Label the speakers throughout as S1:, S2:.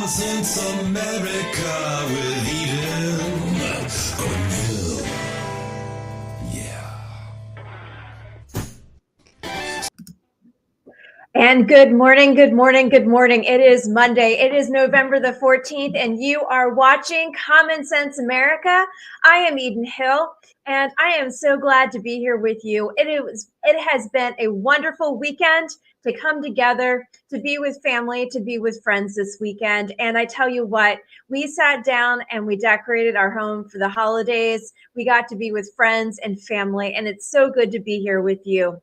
S1: Since America with Eden Cornell. Yeah.
S2: And good morning, good morning, good morning. It is Monday. It is November the 14th, and you are watching Common Sense America. I am Eden Hill, and I am so glad to be here with you. It has been a wonderful weekend to come together, to be with family, to be with friends this weekend. And I tell you what, we sat down and we decorated our home for the holidays. We got to be with friends and family, and it's so good to be here with you.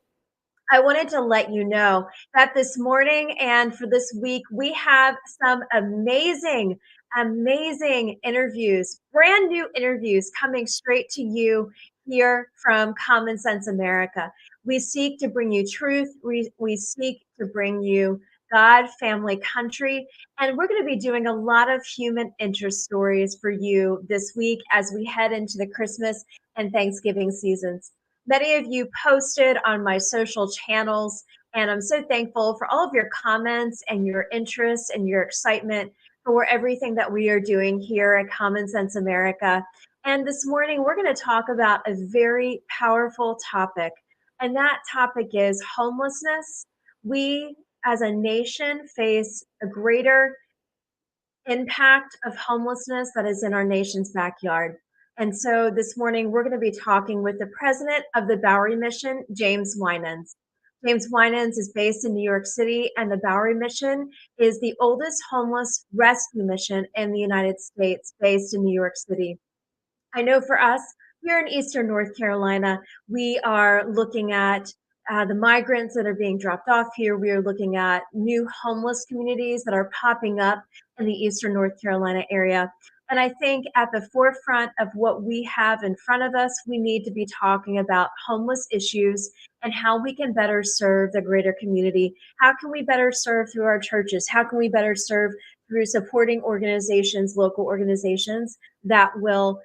S2: I wanted to let you know that this morning and for this week, we have some amazing, amazing interviews, brand new interviews coming straight to you here from Common Sense America. We seek to bring you truth. We seek to bring you God, family, country. And we're going to be doing a lot of human interest stories for you this week as we head into the Christmas and Thanksgiving seasons. Many of you posted on my social channels, and I'm so thankful for all of your comments and your interest and your excitement for everything that we are doing here at Common Sense America. And this morning, we're going to talk about a very powerful topic, and that topic is homelessness. We, as a nation, face a greater impact of homelessness that is in our nation's backyard. And so this morning, we're going to be talking with the president of the Bowery Mission, James Winans. James Winans is based in New York City, and the Bowery Mission is the oldest homeless rescue mission in the United States, based in New York City. I know for us here in Eastern North Carolina, we are looking at the migrants that are being dropped off here. We are looking at new homeless communities that are popping up in the Eastern North Carolina area. And I think at the forefront of what we have in front of us, we need to be talking about homeless issues and how we can better serve the greater community. How can we better serve through our churches? How can we better serve through supporting organizations, local organizations that will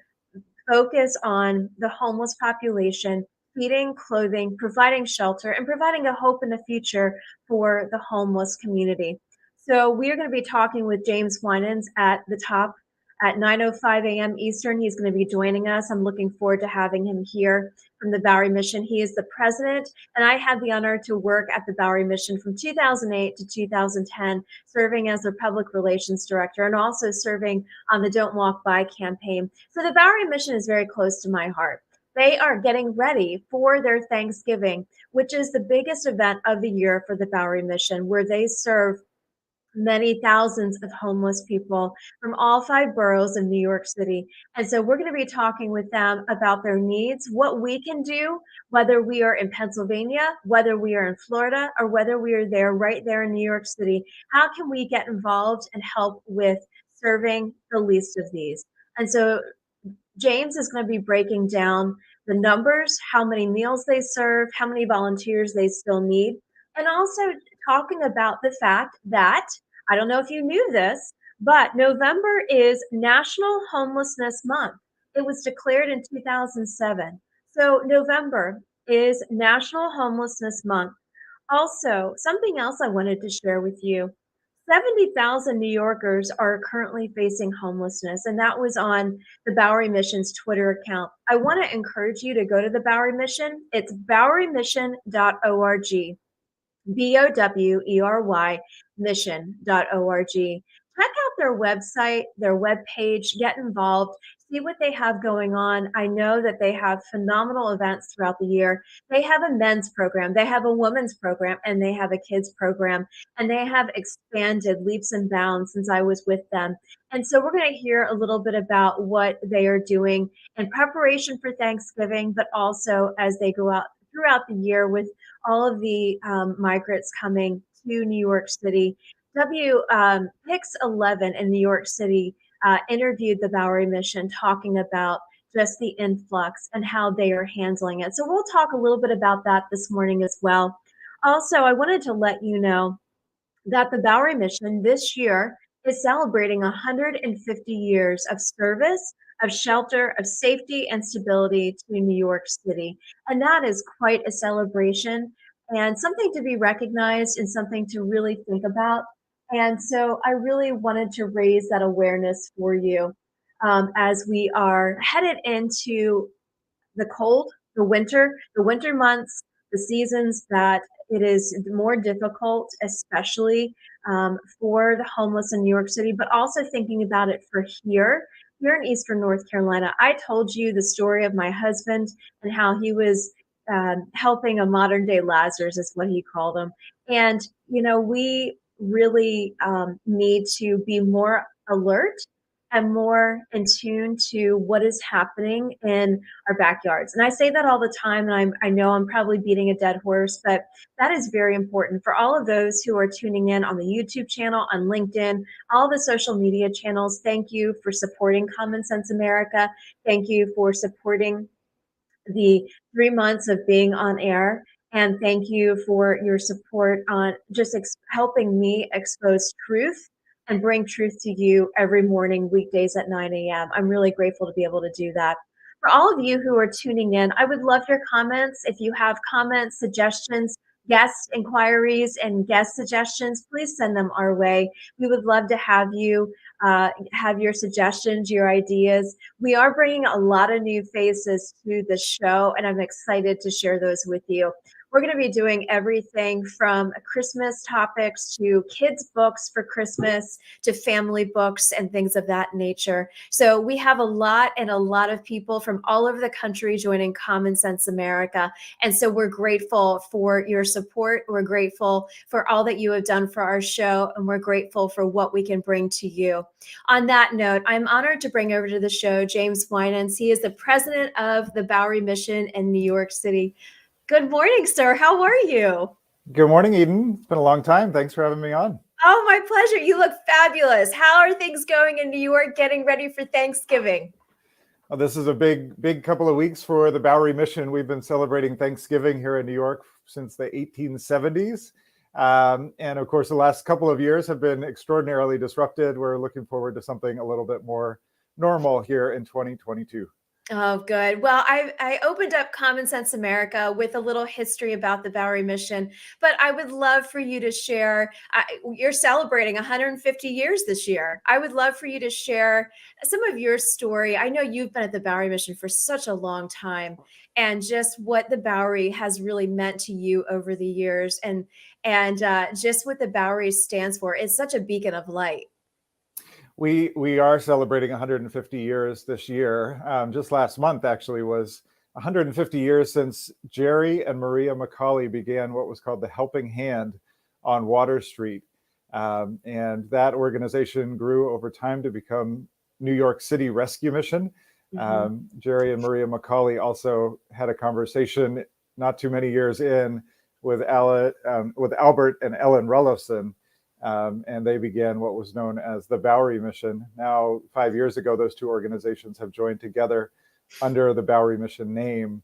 S2: focus on the homeless population, feeding, clothing, providing shelter, and providing a hope in the future for the homeless community. So we are going to be talking with James Winans at the top at 9:05 a.m. Eastern. He's going to be joining us. I'm looking forward to having him here from the Bowery Mission. He is the president, and I had the honor to work at the Bowery Mission from 2008 to 2010, serving as their public relations director and also serving on the Don't Walk By campaign. So the Bowery Mission is very close to my heart. They are getting ready for their Thanksgiving, which is the biggest event of the year for the Bowery Mission, where they serve many thousands of homeless people from all 5 boroughs in New York City. And so we're going to be talking with them about their needs, what we can do, whether we are in Pennsylvania, whether we are in Florida, or whether we are there right there in New York City. How can we get involved and help with serving the least of these? And so James is going to be breaking down the numbers, how many meals they serve, how many volunteers they still need, and also talking about the fact that, I don't know if you knew this, but November is National Homelessness Month. It was declared in 2007. So November is National Homelessness Month. Also, something else I wanted to share with you. 70,000 New Yorkers are currently facing homelessness, and that was on the Bowery Mission's Twitter account. I want to encourage you to go to the Bowery Mission. It's bowerymission.org. BOWERY mission.org. Check out their website, their webpage, get involved, see what they have going on. I know that they have phenomenal events throughout the year. They have a men's program, they have a women's program, and they have a kids program, and they have expanded leaps and bounds since I was with them. And so we're going to hear a little bit about what they are doing in preparation for Thanksgiving, but also as they go out throughout the year with all of the migrants coming to New York City. Pix 11 in New York City interviewed the Bowery Mission talking about just the influx and how they are handling it. So we'll talk a little bit about that this morning as well. Also, I wanted to let you know that the Bowery Mission this year is celebrating 150 years of service, of shelter, of safety and stability to New York City. And that is quite a celebration and something to be recognized and something to really think about. And so I really wanted to raise that awareness for you as we are headed into the winter months, the seasons that it is more difficult, especially for the homeless in New York City, but also thinking about it for here in Eastern North Carolina. I told you the story of my husband and how he was helping a modern day Lazarus, is what he called him. And, we really need to be more alert and more in tune to what is happening in our backyards. And I say that all the time, and I know I'm probably beating a dead horse, but that is very important for all of those who are tuning in on the YouTube channel, on LinkedIn, all the social media channels. Thank you for supporting Common Sense America. Thank you for supporting the 3 months of being on air. And thank you for your support on just helping me expose truth and bring truth to you every morning, weekdays at 9 a.m. I'm really grateful to be able to do that. For all of you who are tuning in, I would love your comments. If you have comments, suggestions, guest inquiries, and guest suggestions, please send them our way. We would love to have you have your suggestions, your ideas. We are bringing a lot of new faces to the show, and I'm excited to share those with you. We're going to be doing everything from Christmas topics to kids' books for Christmas to family books and things of that nature. So we have a lot of people from all over the country joining Common Sense America. And so we're grateful for your support. We're grateful for all that you have done for our show, and we're grateful for what we can bring to you. On that note, I'm honored to bring over to the show James Winans. He is the president of the Bowery Mission in New York City. Good morning, sir. How are you?
S3: Good morning, Eden. It's been a long time. Thanks for having me on.
S2: Oh, my pleasure. You look fabulous. How are things going in New York, getting ready for Thanksgiving?
S3: Well, this is a big couple of weeks for the Bowery Mission. We've been celebrating Thanksgiving here in New York since the 1870s. And of course, the last couple of years have been extraordinarily disrupted. We're looking forward to something a little bit more normal here in 2022.
S2: Oh, good. Well, I opened up Common Sense America with a little history about the Bowery Mission, but I would love for you to share. You're celebrating 150 years this year. I would love for you to share some of your story. I know you've been at the Bowery Mission for such a long time, and just what the Bowery has really meant to you over the years, and just what the Bowery stands for. It's such a beacon of light.
S3: We are celebrating 150 years this year. Just last month, actually, was 150 years since Jerry and Maria McCauley began what was called the Helping Hand on Water Street. And that organization grew over time to become New York City Rescue Mission. Jerry and Maria McCauley also had a conversation not too many years in with Albert and Ellen Rulloson. And they began what was known as the Bowery Mission. Now, 5 years ago, those two organizations have joined together under the Bowery Mission name.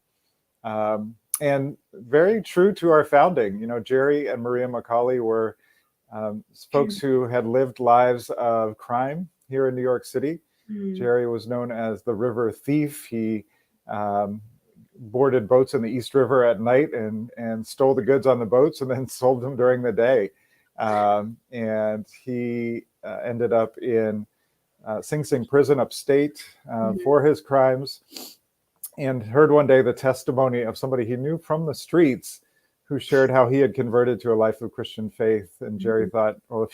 S3: And very true to our founding, Jerry and Maria McCauley were folks who had lived lives of crime here in New York City. Jerry was known as the River Thief. He boarded boats in the East River at night and stole the goods on the boats and then sold them during the day. And he ended up in Sing Sing prison upstate for his crimes, and heard one day the testimony of somebody he knew from the streets who shared how he had converted to a life of Christian faith. And Jerry thought, well,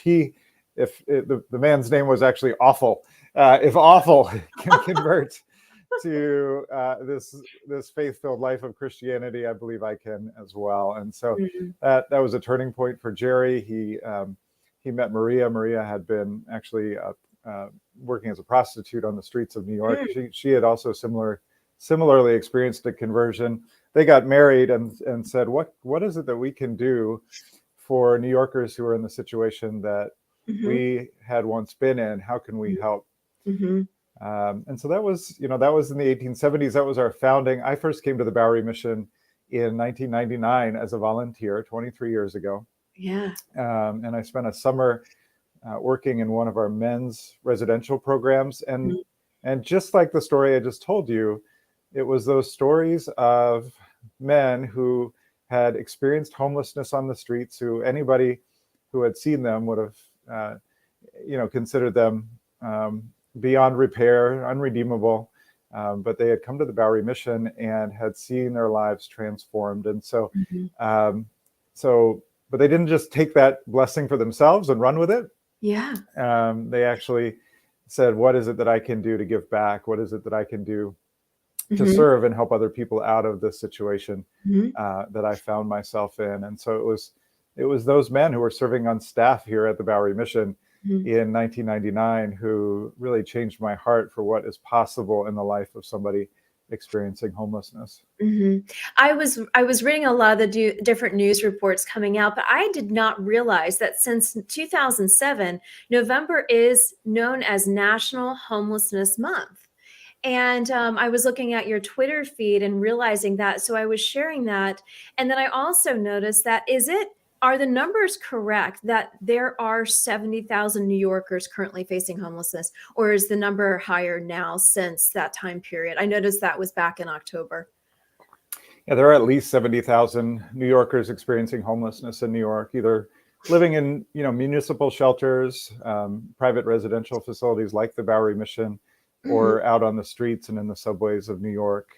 S3: if the man's name was actually Awful, if Awful can convert to this faith-filled life of Christianity, I believe I can as well. And so that was a turning point for Jerry. He met Maria. Maria had been actually working as a prostitute on the streets of New York. She had also similarly experienced a conversion. They got married and said, what is it that we can do for New Yorkers who are in the situation that we had once been in? How can we help? And so that was in the 1870s. That was our founding. I first came to the Bowery Mission in 1999 as a volunteer, 23 years ago.
S2: Yeah.
S3: And I spent a summer working in one of our men's residential programs. And just like the story I just told you, it was those stories of men who had experienced homelessness on the streets, who anybody who had seen them would have considered them beyond repair, unredeemable. But they had come to the Bowery Mission and had seen their lives transformed. And so, but they didn't just take that blessing for themselves and run with it.
S2: Yeah.
S3: They actually said, what is it that I can do to give back? What is it that I can do to serve and help other people out of this situation that I found myself in? And so it was those men who were serving on staff here at the Bowery Mission in 1999 who really changed my heart for what is possible in the life of somebody experiencing homelessness.
S2: I was reading a lot of the different news reports coming out, but I did not realize that since 2007, November is known as National Homelessness Month. And I was looking at your Twitter feed and realizing that, so I was sharing that. And then I also noticed that, are the numbers correct that there are 70,000 New Yorkers currently facing homelessness, or is the number higher now since that time period? I noticed that was back in October.
S3: Yeah, there are at least 70,000 New Yorkers experiencing homelessness in New York, either living in municipal shelters, private residential facilities like the Bowery Mission, or out on the streets and in the subways of New York.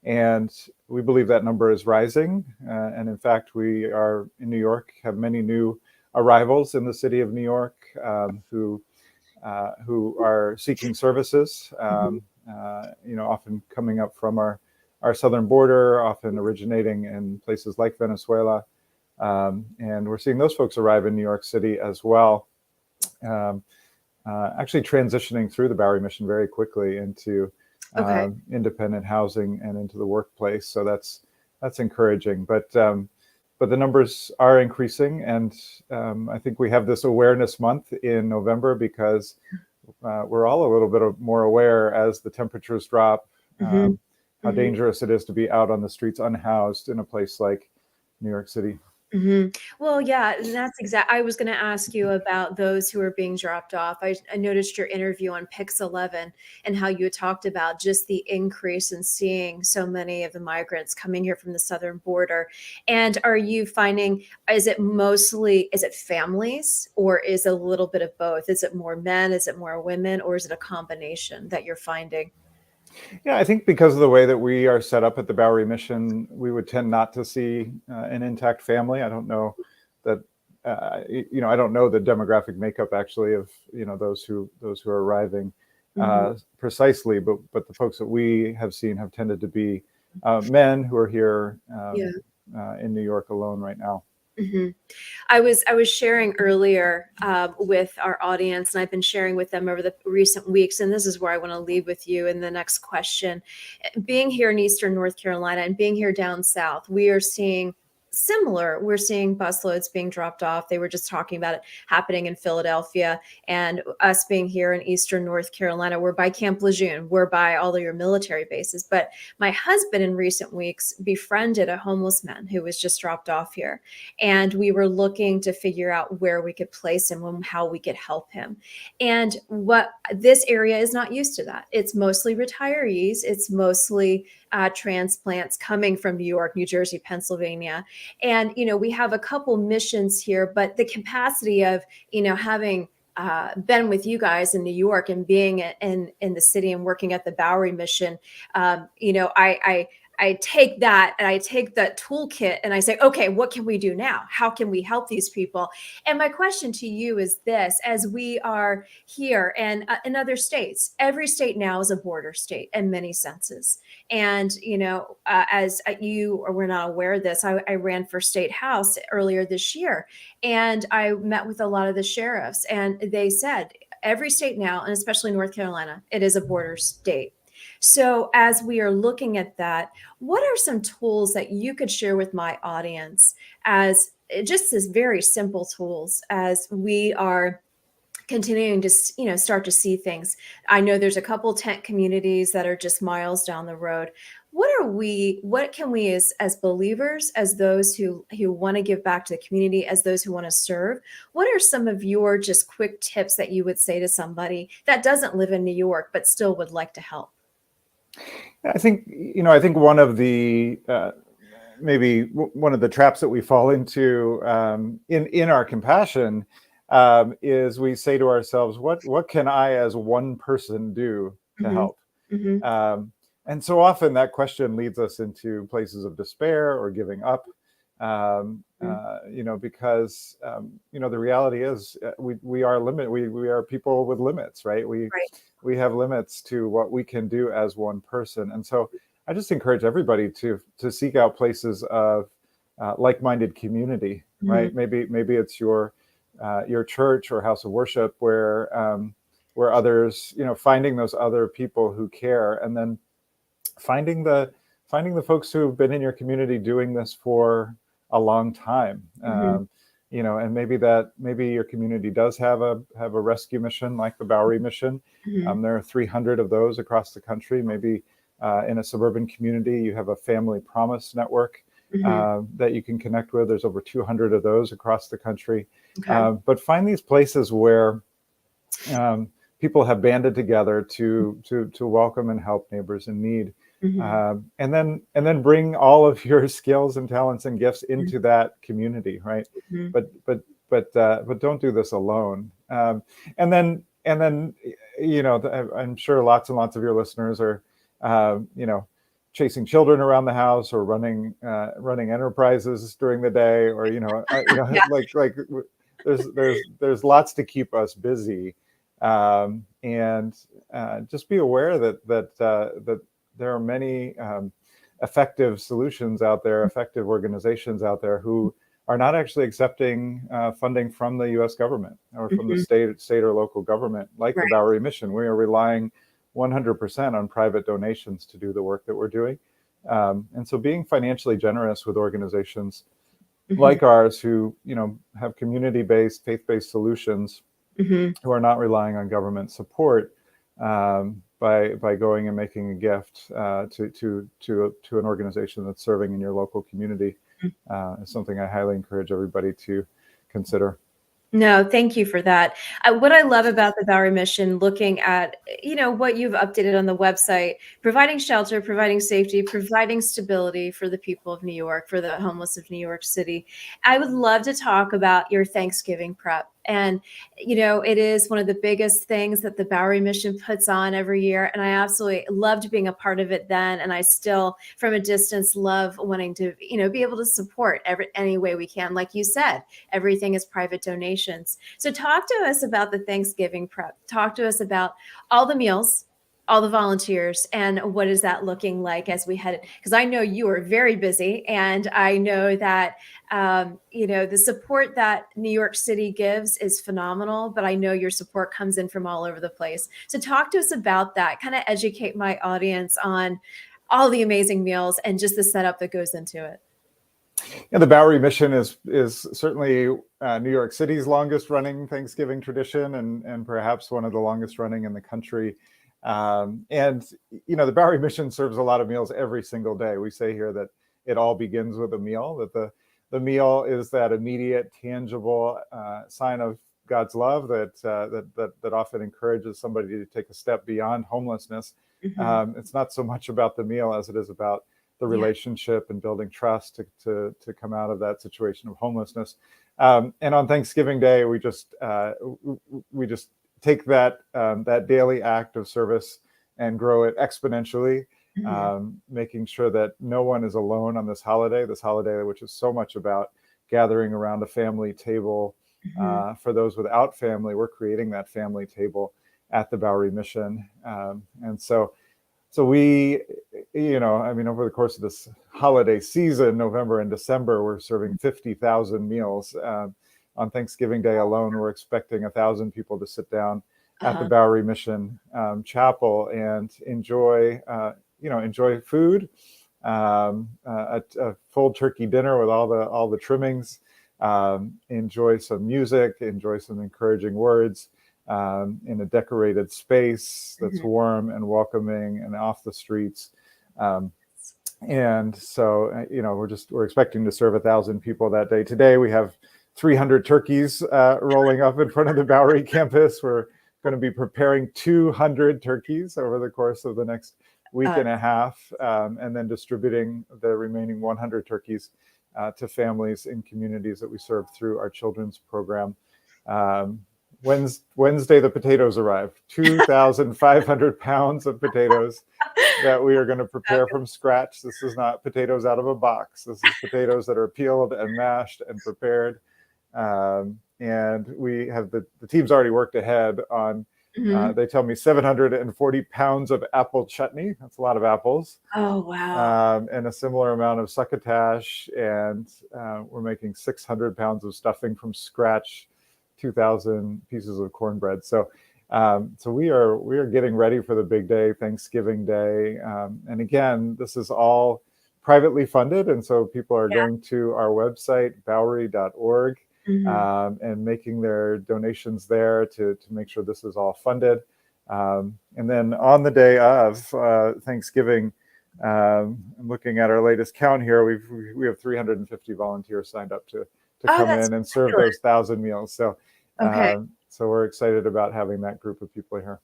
S3: And we believe that number is rising. And in fact, we are in New York, have many new arrivals in the city of New York who are seeking services, often coming up from our southern border, often originating in places like Venezuela. And we're seeing those folks arrive in New York City as well, actually transitioning through the Bowery Mission very quickly into independent housing and into the workplace. So that's encouraging. But the numbers are increasing, and I think we have this awareness month in November because we're all a little bit more aware as the temperatures drop, how dangerous it is to be out on the streets unhoused in a place like New York City.
S2: Well, yeah, and that's I was going to ask you about those who are being dropped off. I noticed your interview on Pix 11 and how you talked about just the increase in seeing so many of the migrants coming here from the southern border. And are you finding, is it families, or is it a little bit of both? Is it more men? Is it more women? Or is it a combination that you're finding?
S3: Yeah, I think because of the way that we are set up at the Bowery Mission, we would tend not to see an intact family. I don't know that, I don't know the demographic makeup actually of, those who are arriving precisely, but the folks that we have seen have tended to be men who are here in New York alone right now.
S2: I was sharing earlier with our audience, and I've been sharing with them over the recent weeks, and this is where I want to leave with you in the next question. Being here in Eastern North Carolina and being here down south, we are seeing similar. We're seeing busloads being dropped off. They were just talking about it happening in Philadelphia, and us being here in Eastern North Carolina, we're by Camp Lejeune, we're by all of your military bases. But my husband in recent weeks befriended a homeless man who was just dropped off here. And we were looking to figure out where we could place him and how we could help him. And what this area is not used to that. It's mostly retirees. It's mostly transplants coming from New York, New Jersey, Pennsylvania. And, we have a couple missions here, but the capacity of, having been with you guys in New York and being in the city and working at the Bowery Mission, I take that and I take that toolkit and I say, okay, what can we do now? How can we help these people? And my question to you is this: as we are here and in other states, every state now is a border state in many senses. And, as you were not aware of this, I ran for state house earlier this year, and I met with a lot of the sheriffs, and they said every state now, and especially North Carolina, it is a border state. So as we are looking at that, what are some tools that you could share with my audience as just as very simple tools as we are continuing to, start to see things? I know there's a couple tent communities that are just miles down the road. What can we as believers, as those who want to give back to the community, as those who want to serve, what are some of your just quick tips that you would say to somebody that doesn't live in New York, but still would like to help?
S3: I think one of the maybe one of the traps that we fall into in our compassion is we say to ourselves, what can I as one person do to help? And so often that question leads us into places of despair or giving up, because the reality is we are limited. We are people with limits, right? We have limits to what we can do as one person. And so I just encourage everybody to seek out places of like-minded community, right? Maybe it's your church or house of worship where others, finding those other people who care, and then finding the folks who have been in your community doing this for a long time. And maybe your community does have a rescue mission like the Bowery Mission. There are 300 of those across the country. Maybe in a suburban community, you have a family promise network that you can connect with. There's over 200 of those across the country. But find these places where people have banded together to welcome and help neighbors in need. And then bring all of your skills and talents and gifts into that community, right? But don't do this alone. And then I'm sure lots and lots of your listeners are chasing children around the house or running enterprises during the day, or like there's lots to keep us busy, and just be aware that there are many effective solutions out there, effective organizations out there who are not actually accepting funding from the U.S. government or from the state or local government, like the Bowery Mission. We are relying 100% on private donations to do the work that we're doing. And so being financially generous with organizations like ours who, have community-based, faith-based solutions, who are not relying on government support, by going and making a gift to an organization that's serving in your local community is something I highly encourage everybody to consider.
S2: No, thank you for that. What I love about the Bowery Mission, looking at, what you've updated on the website, providing shelter, providing safety, providing stability for the people of New York, for the homeless of New York City. I would love to talk about your Thanksgiving prep. And, it is one of the biggest things that the Bowery Mission puts on every year. And I absolutely loved being a part of it then. And I still, from a distance, love wanting to, be able to support any way we can. Like you said, everything is private donations. So talk to us about the Thanksgiving prep. Talk to us about all the meals, all the volunteers, and what is that looking like as we head, because I know you are very busy, and I know that the support that New York City gives is phenomenal, but I know your support comes in from all over the place. So talk to us about that, kind of educate my audience on all the amazing meals and just the setup that goes into it.
S3: Yeah, the Bowery Mission is certainly New York City's longest running Thanksgiving tradition, and perhaps one of the longest running in the country. And the Bowery Mission serves a lot of meals every single day. We say here that it all begins with a meal, that the meal is that immediate, tangible sign of God's love that often encourages somebody to take a step beyond homelessness. It's not so much about the meal as it is about the relationship and building trust to come out of that situation of homelessness. And on Thanksgiving Day, we just take that daily act of service and grow it exponentially, making sure that no one is alone on this holiday, which is so much about gathering around a family table. For those without family, we're creating that family table at the Bowery Mission. And so we, over the course of this holiday season, November and December, we're serving 50,000 meals. On Thanksgiving Day alone, we're expecting 1,000 people to sit down at the Bowery Mission Chapel and enjoy food, a full turkey dinner with all the trimmings, enjoy some music, enjoy some encouraging words, in a decorated space that's warm and welcoming and off the streets. And so, we're expecting to serve 1,000 people that day. Today, we have 300 turkeys rolling up in front of the Bowery campus. We're going to be preparing 200 turkeys over the course of the next week and a half, and then distributing the remaining 100 turkeys to families in communities that we serve through our children's program. Wednesday, the potatoes arrived. 2,500 pounds of potatoes that we are going to prepare from scratch. This is not potatoes out of a box. This is potatoes that are peeled and mashed and prepared. And we have the team's already worked ahead on, they tell me 740 pounds of apple chutney. That's a lot of apples.
S2: Oh, wow.
S3: And a similar amount of succotash. And we're making 600 pounds of stuffing from scratch, 2,000 pieces of cornbread. So we are getting ready for the big day, Thanksgiving Day. And again, this is all privately funded. And so people are going to our website, bowery.org, and making their donations there to make sure this is all funded. And then on the day of Thanksgiving, I'm looking at our latest count here. We have 350 volunteers signed up to come in and serve those 1,000 meals. So, so we're excited about having that group of people here.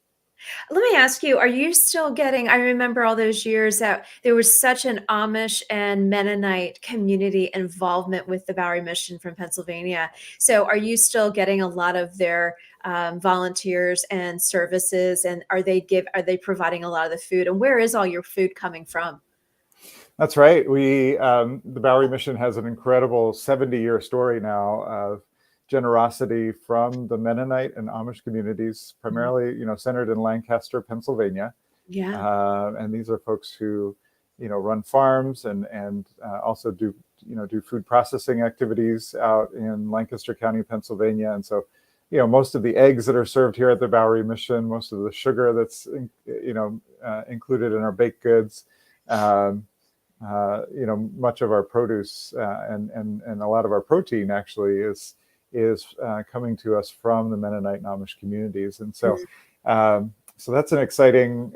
S2: Let me ask you, are you still getting, I remember all those years that there was such an Amish and Mennonite community involvement with the Bowery Mission from Pennsylvania. So are you still getting a lot of their volunteers and services, and are they providing a lot of the food, and where is all your food coming from?
S3: That's right. The Bowery Mission has an incredible 70-year story now of generosity from the Mennonite and Amish communities, primarily, centered in Lancaster, Pennsylvania.
S2: Yeah.
S3: And these are folks who, run farms and also do food processing activities out in Lancaster County, Pennsylvania. And so, most of the eggs that are served here at the Bowery Mission, most of the sugar that's, included in our baked goods, much of our produce and a lot of our protein actually is coming to us from the Mennonite and Amish communities. And so so that's an exciting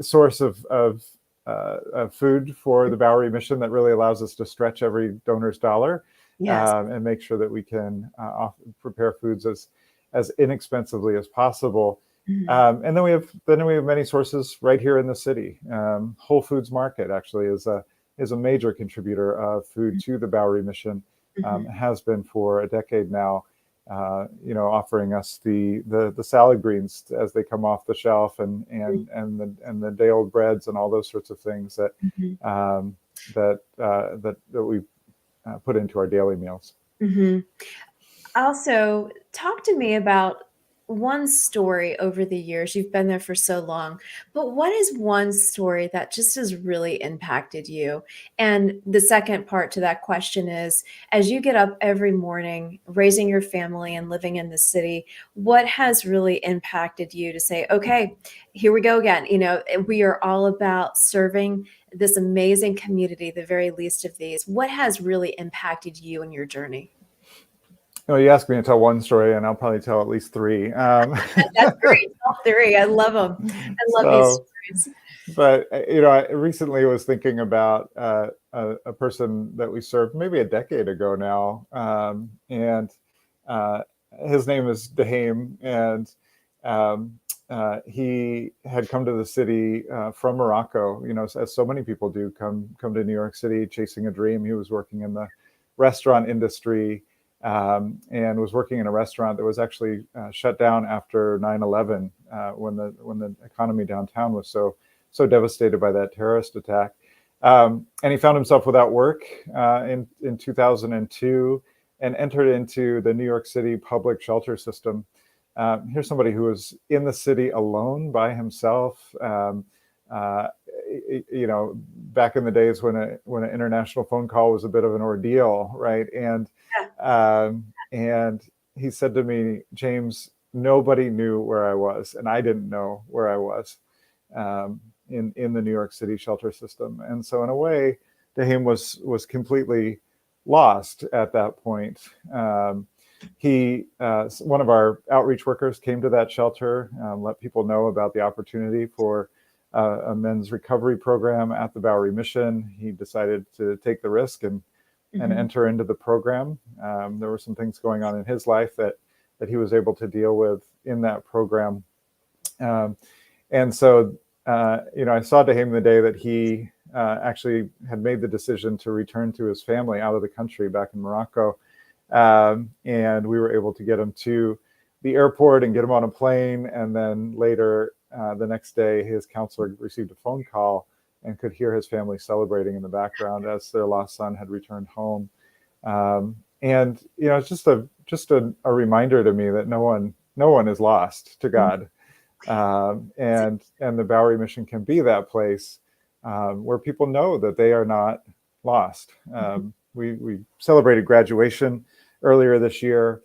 S3: source of food for the Bowery Mission that really allows us to stretch every donor's dollar.
S2: Yes.
S3: And make sure that we can prepare foods as inexpensively as possible. And then we have many sources right here in the city. Whole Foods Market actually is a major contributor of food to the Bowery Mission. Has been for a decade now, offering us the salad greens as they come off the shelf, and the day old breads and all those sorts of things that we put into our daily meals.
S2: Also, talk to me about one story over the years. You've been there for so long, but what is one story that just has really impacted you? And the second part to that question is, as you get up every morning, raising your family and living in the city, what has really impacted you to say, okay, here we go again. We are all about serving this amazing community, the very least of these. What has really impacted you in your journey?
S3: You asked me to tell one story, and I'll probably tell at least three.
S2: That's great. All three. I love them. I love these stories.
S3: But, I recently was thinking about a person that we served maybe a decade ago now. And his name is Dahame. And he had come to the city from Morocco, as so many people do, come to New York City chasing a dream. He was working in the restaurant industry. And was working in a restaurant that was actually shut down after 9/11, when the economy downtown was so devastated by that terrorist attack. And he found himself without work in 2002 and entered into the New York City public shelter system. Here's somebody who was in the city alone by himself. Back in the days when an international phone call was a bit of an ordeal, right? And he said to me, James, nobody knew where I was, and I didn't know where I was in the New York City shelter system. And so in a way, Dahame was completely lost at that point. One of our outreach workers came to that shelter, let people know about the opportunity for a men's recovery program at the Bowery Mission. He decided to take the risk and enter into the program. There were some things going on in his life that he was able to deal with in that program. And so, I saw Dahame the day that he actually had made the decision to return to his family out of the country back in Morocco. And we were able to get him to the airport and get him on a plane. And then later, the next day, his counselor received a phone call and could hear his family celebrating in the background as their lost son had returned home. And it's just a reminder to me that no one is lost to God. And the Bowery Mission can be that place where people know that they are not lost. We celebrated graduation earlier this year.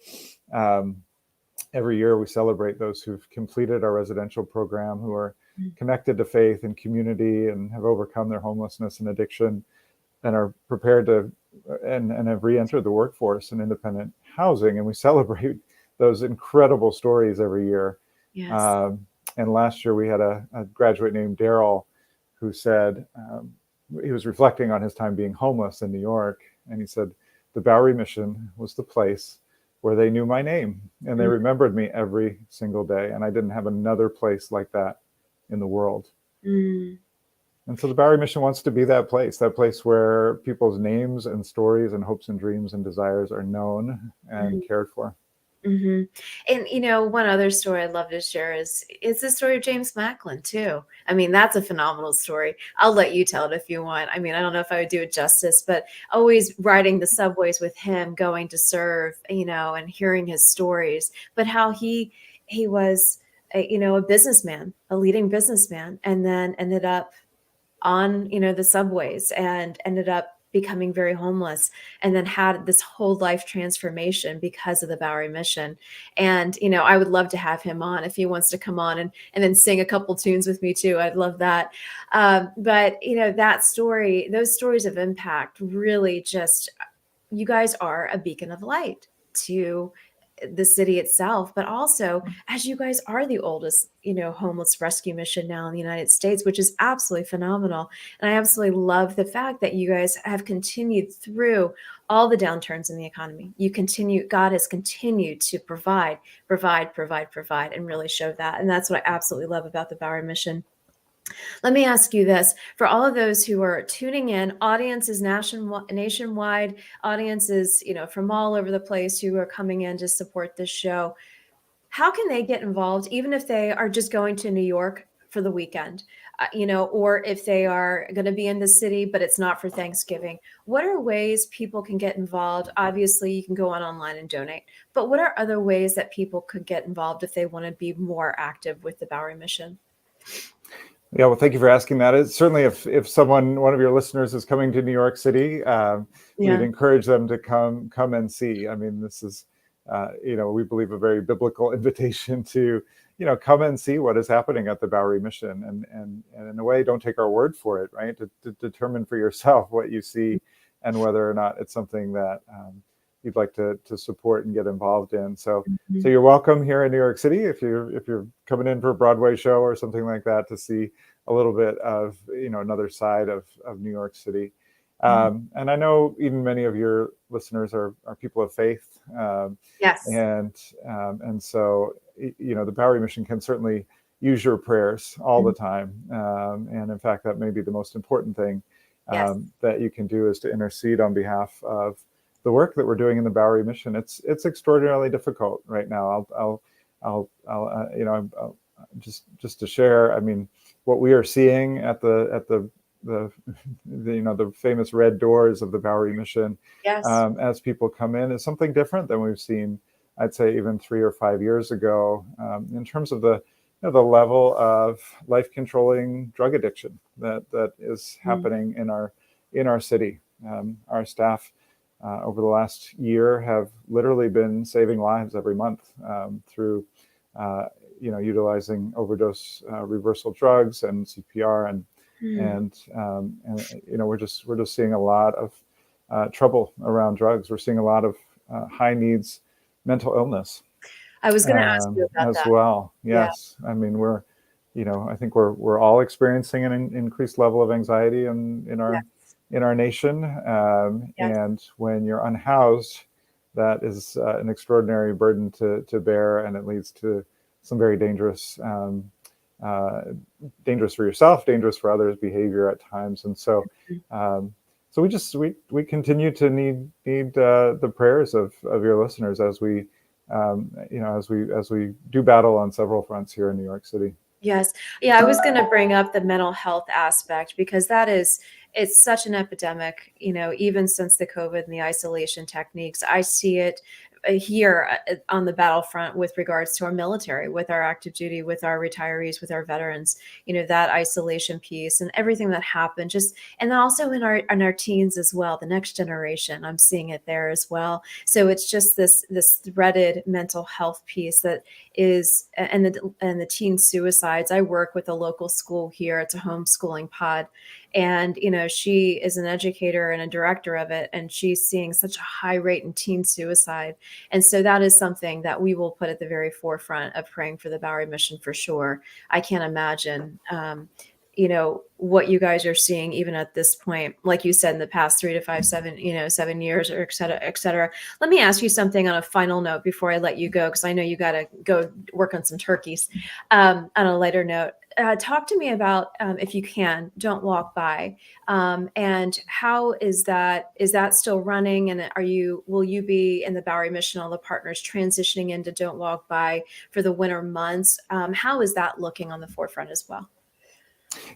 S3: Every year we celebrate those who've completed our residential program, who are connected to faith and community and have overcome their homelessness and addiction and are prepared to and have re-entered the workforce and independent housing. And we celebrate those incredible stories every year.
S2: Yes.
S3: And last year we had a graduate named Daryl who said, he was reflecting on his time being homeless in New York. And he said, the Bowery Mission was the place where they knew my name and they remembered me every single day. And I didn't have another place like that in the world. And so the Bowery Mission wants to be that place where people's names and stories and hopes and dreams and desires are known and cared for.
S2: And one other story I'd love to share is the story of James Macklin too. I mean, that's a phenomenal story. I'll let you tell it if you want. I mean, I don't know if I would do it justice, but always riding the subways with him, going to serve, and hearing his stories, but how he was a businessman, a leading businessman, and then ended up on the subways and ended up becoming very homeless, and then had this whole life transformation because of the Bowery Mission. And I would love to have him on if he wants to come on and then sing a couple tunes with me too. I'd love that. But that story, those stories of impact, really just, you guys are a beacon of light to the city itself, but also as you guys are the oldest, homeless rescue mission now in the United States, which is absolutely phenomenal. And I absolutely love the fact that you guys have continued through all the downturns in the economy. God has continued to provide, and really show that. And that's what I absolutely love about the Bowery Mission. Let me ask you this. For all of those who are tuning in, audiences nationwide, audiences, from all over the place who are coming in to support this show, how can they get involved, even if they are just going to New York for the weekend, or if they are going to be in the city, but it's not for Thanksgiving? What are ways people can get involved? Obviously, you can go online and donate, but what are other ways that people could get involved if they want to be more active with the Bowery Mission?
S3: Yeah, well, thank you for asking that. It's certainly if one of your listeners is coming to New York City, we'd encourage them to come and see. I mean, this is, we believe a very biblical invitation to, come and see what is happening at the Bowery Mission, and in a way, don't take our word for it, right? To determine for yourself what you see and whether or not it's something that you'd like to support and get involved in. So you're welcome here in New York City if you're coming in for a Broadway show or something like that to see a little bit of another side of New York City. And I know even many of your listeners are people of faith.
S2: Yes.
S3: And so the Bowery Mission can certainly use your prayers all the time. And in fact, that may be the most important thing that you can do, is to intercede on behalf of the work that we're doing in the Bowery Mission. It's extraordinarily difficult right now. I'll just to share. I mean, what we are seeing at the famous red doors of the Bowery Mission, as people come in, is something different than we've seen, I'd say, even 3 or 5 years ago, in terms of the level of life-controlling drug addiction that is happening in our city. Our staff over the last year have literally been saving lives every month through utilizing overdose reversal drugs and CPR, and we're just seeing a lot of trouble around drugs. We're seeing a lot of high needs mental illness.
S2: I was going to ask you about
S3: as
S2: that.
S3: Well. Yes, I mean, we're I think we're all experiencing an increased level of anxiety in our nation, and when you're unhoused, that is an extraordinary burden to bear, and it leads to some very dangerous for yourself, dangerous for others behavior at times. And so we continue to need the prayers of your listeners as we as we do battle on several fronts here in New York City.
S2: Yes. Yeah, I was going to bring up the mental health aspect because it's such an epidemic, even since the COVID and the isolation techniques. I see it here on the battlefront with regards to our military, with our active duty, with our retirees, with our veterans, that isolation piece and everything that happened and then also in our teens as well, the next generation, I'm seeing it there as well. So it's just this threaded mental health piece that is, and the teen suicides. I work with a local school here. It's a homeschooling pod. And, she is an educator and a director of it, and she's seeing such a high rate in teen suicide. And so that is something that we will put at the very forefront of praying for the Bowery Mission for sure. I can't imagine, what you guys are seeing even at this point, like you said, in the past 3 to 5, 7 years, or et cetera, et cetera. Let me ask you something on a final note before I let you go, because I know you got to go work on some turkeys. On a lighter note, talk to me about, if you can, Don't Walk By, and how is that still running? And will you be in the Bowery Mission, all the partners transitioning into Don't Walk By for the winter months? How is that looking on the forefront as well?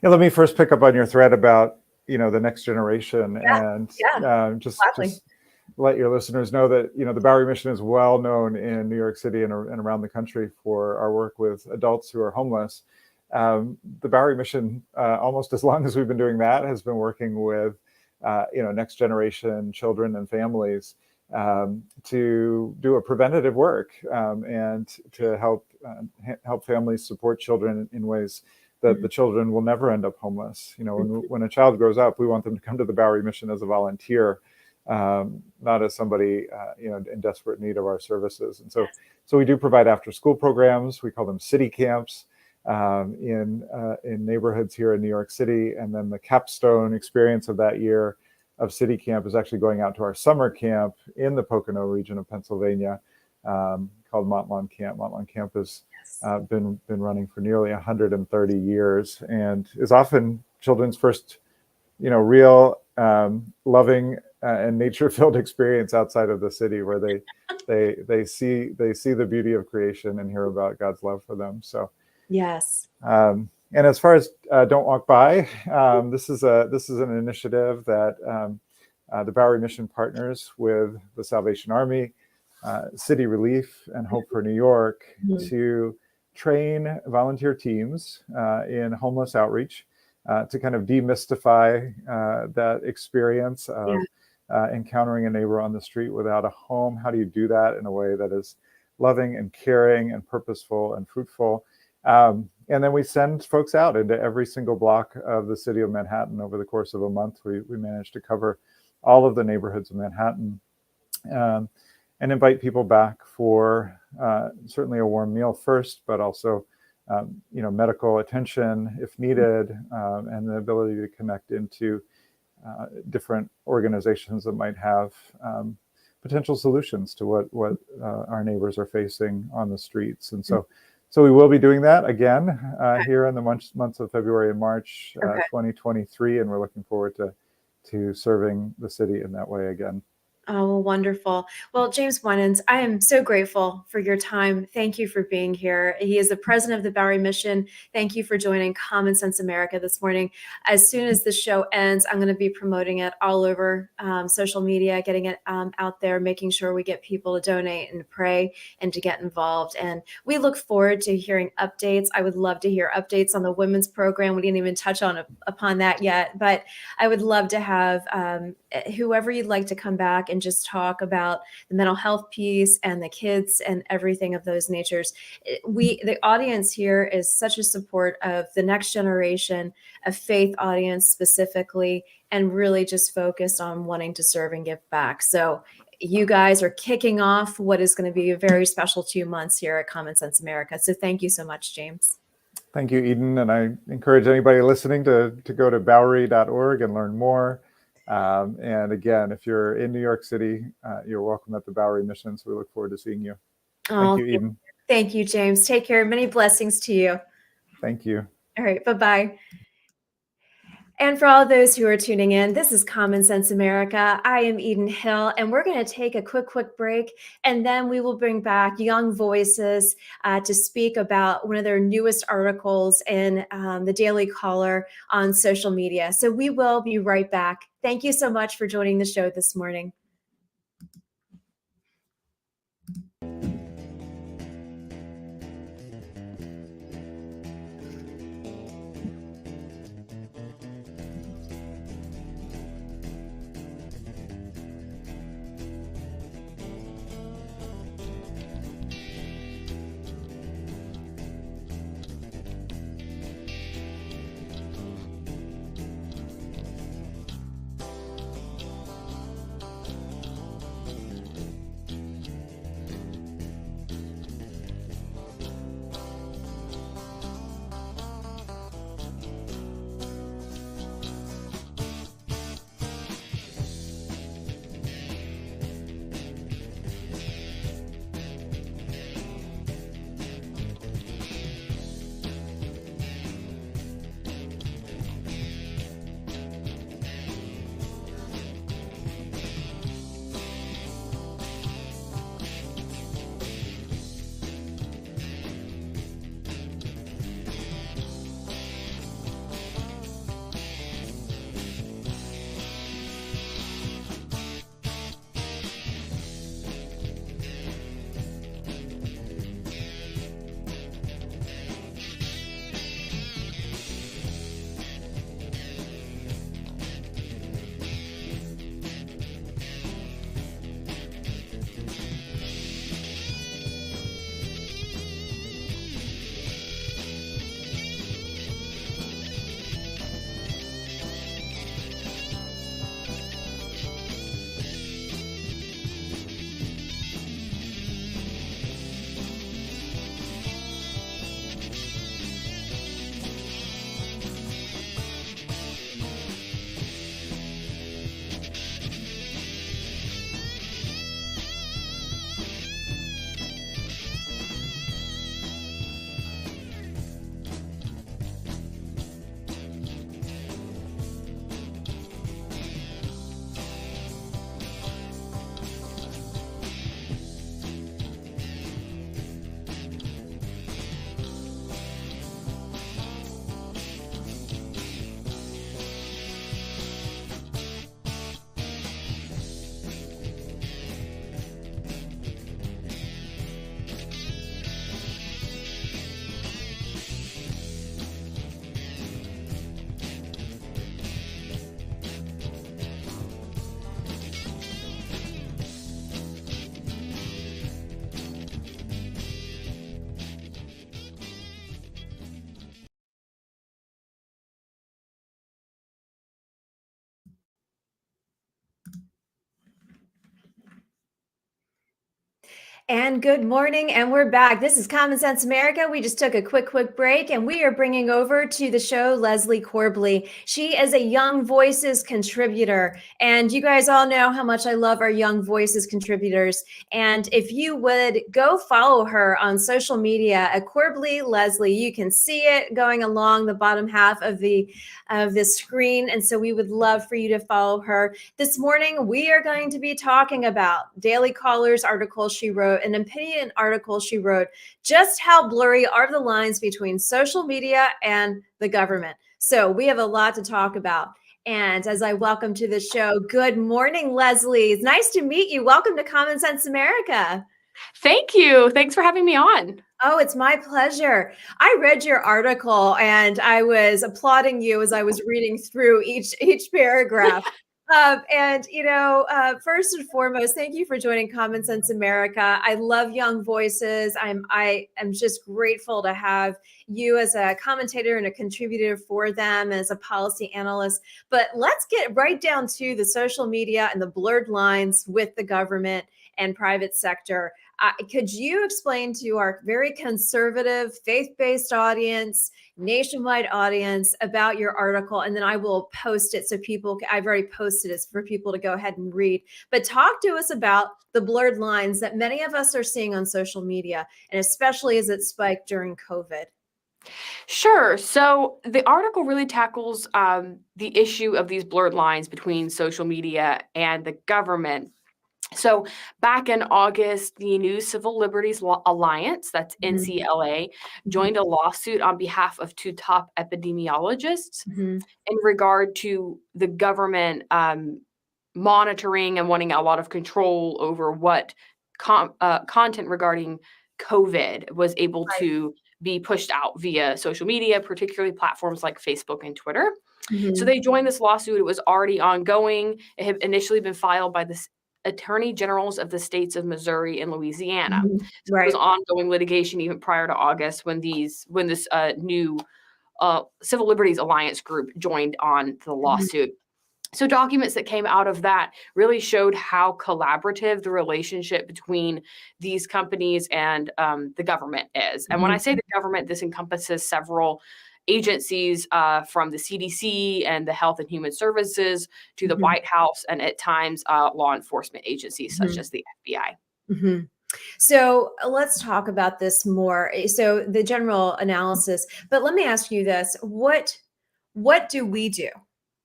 S3: Yeah, let me first pick up on your thread about the next generation, and just let your listeners know that the Bowery Mission is well known in New York City and around the country for our work with adults who are homeless. The Bowery Mission, almost as long as we've been doing that, has been working with next generation children and families to do a preventative work and to help families support children in ways that the children will never end up homeless. When a child grows up, we want them to come to the Bowery Mission as a volunteer, not as somebody in desperate need of our services. And so we do provide after school programs. We call them city camps in neighborhoods here in New York City. And then the capstone experience of that year of city camp is actually going out to our summer camp in the Pocono region of Pennsylvania, called Montlon Camp. Montlon Camp has been running for nearly 130 years and is often children's first, real loving and nature-filled experience outside of the city, where they see the beauty of creation and hear about God's love for them. So yes. And as far as Don't Walk By, this is an initiative that the Bowery Mission partners with the Salvation Army, City Relief, and Hope for New York to train volunteer teams in homeless outreach to kind of demystify that experience of encountering a neighbor on the street without a home. How do you do that in a way that is loving and caring and purposeful and fruitful? And then we send folks out into every single block of the city of Manhattan over the course of a month. We managed to cover all of the neighborhoods of Manhattan and invite people back for certainly a warm meal first, but also medical attention if needed, and the ability to connect into different organizations that might have potential solutions to what our neighbors are facing on the streets. And so we will be doing that again here in the months of February and March 2023, and we're looking forward to serving the city in that way again.
S2: Oh, wonderful. Well, James Winans, I am so grateful for your time. Thank you for being here. He is the president of the Bowery Mission. Thank you for joining Common Sense America this morning. As soon as the show ends, I'm going to be promoting it all over social media, getting it out there, making sure we get people to donate and to pray and to get involved. And we look forward to hearing updates. I would love to hear updates on the women's program. We didn't even touch upon that yet, but I would love to have whoever you'd like to come back and just talk about the mental health piece and the kids and everything of those natures. The audience here is such a support of the next generation, a faith audience specifically, and really just focused on wanting to serve and give back. So you guys are kicking off what is going to be a very special 2 months here at Common Sense America. So thank you so much, James.
S3: Thank you, Eden. And I encourage anybody listening to go to Bowery.org and learn more. And again, if you're in New York City, you're welcome at the Bowery Mission. So we look forward to seeing you. Thank you, Eden.
S2: Thank you, James. Take care. Many blessings to you.
S3: Thank you.
S2: All right. Bye-bye. And for all those who are tuning in, this is Common Sense America. I am Eden Hill, and we're going to take a quick break, and then we will bring back Young Voices to speak about one of their newest articles in the Daily Caller on social media. So we will be right back. Thank you so much for joining the show this morning. And good morning, and we're back. This is Common Sense America. We just took a quick break, and we are bringing over to the show Leslie Corbley. She is a Young Voices contributor, and you guys all know how much I love our Young Voices contributors. And if you would go follow her on social media at Corbley Leslie, you can see it going along the bottom half of the screen. And so we would love for you to follow her. This morning, we are going to be talking about Daily Caller's article she wrote, an opinion article she wrote, just how blurry are the lines between social media and the government. So we have a lot to talk about. And as I welcome to the show, good morning, Leslie. It's nice to meet you. Welcome to Common Sense America.
S4: Thank you. Thanks for having me on.
S2: Oh, it's my pleasure. I read your article and I was applauding you as I was reading through each paragraph. First and foremost, thank you for joining Common Sense America. I love Young Voices. I am just grateful to have you as a commentator and a contributor for them, as a policy analyst. But let's get right down to the social media and the blurred lines with the government and private sector. Could you explain to our very conservative, faith-based audience, nationwide audience, about your article? And then I will post it so I've already posted it for people to go ahead and read. But talk to us about the blurred lines that many of us are seeing on social media, and especially as it spiked during COVID.
S4: Sure. So the article really tackles the issue of these blurred lines between social media and the government. So back in August, the New Civil Liberties Alliance, that's
S2: Mhm,
S4: NCLA,
S2: mhm,
S4: joined a lawsuit on behalf of two top epidemiologists
S2: mhm.
S4: in regard to the government monitoring and wanting a lot of control over what content regarding COVID was able
S2: Right.
S4: to be pushed out via social media, particularly platforms like Facebook and Twitter. So
S2: Mhm,
S4: they joined this lawsuit. It was already ongoing. It had initially been filed by the attorney generals of the states of Missouri and Louisiana.
S2: mhm.
S4: So it was
S2: Right.
S4: ongoing litigation even prior to August when this new Civil Liberties Alliance group joined on the
S2: Mhm,
S4: lawsuit. So documents that came out of that really showed how collaborative the relationship between these companies and the government is. And when I
S2: mhm,
S4: say the government, this encompasses several agencies from the CDC and the Health and Human Services to the
S2: mhm,
S4: White House and at times law enforcement agencies such
S2: mhm,
S4: as the FBI.
S2: mhm. So let's talk about this more. So the general analysis, but let me ask you this: what do we do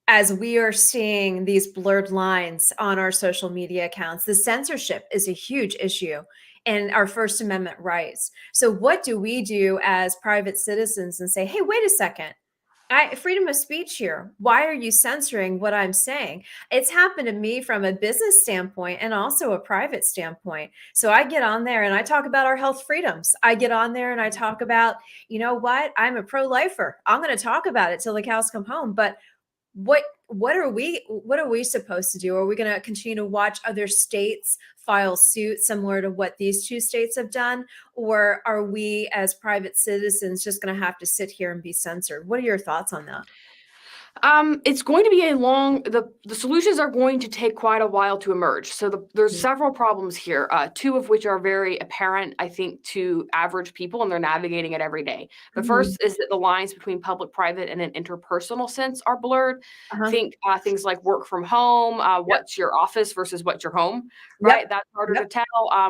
S2: as we are seeing these blurred lines on our social media accounts? The censorship is a huge issue and our First Amendment rights. So what do we do as private citizens and say, hey, wait a second? Freedom of speech here. Why are you censoring what I'm saying? It's happened to me from a business standpoint and also a private standpoint. So I get on there and I talk about our health freedoms. I get on there and I talk about, you know what? I'm a pro-lifer. I'm going to talk about it till the cows come home. But what are we supposed to do? Are we going to continue to watch other states file suit similar to what these two states have done, or are we as private citizens just going to have to sit here and be censored? What are your thoughts on that?
S4: It's going to be the solutions are going to take quite a while to emerge. So there's
S2: Mhm,
S4: several problems here, two of which are very apparent, I think, to average people, and they're navigating it every day. The
S2: mhm,
S4: first is that the lines between public, private, and an interpersonal sense are blurred.
S2: uh-huh,
S4: Think things like work from home,
S2: yep,
S4: what's your office versus what's your home,
S2: yep,
S4: right? That's harder to
S2: yep,
S4: tell.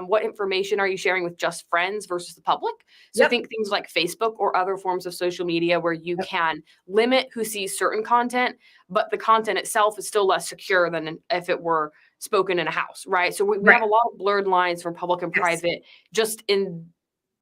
S4: What information are you sharing with just friends versus the public? So
S2: yep,
S4: think things like Facebook or other forms of social media where you
S2: yep,
S4: can limit who sees certain content, but the content itself is still less secure than if it were spoken in a house, right? So we
S2: right,
S4: have a lot of blurred lines from public and
S2: yes,
S4: private just in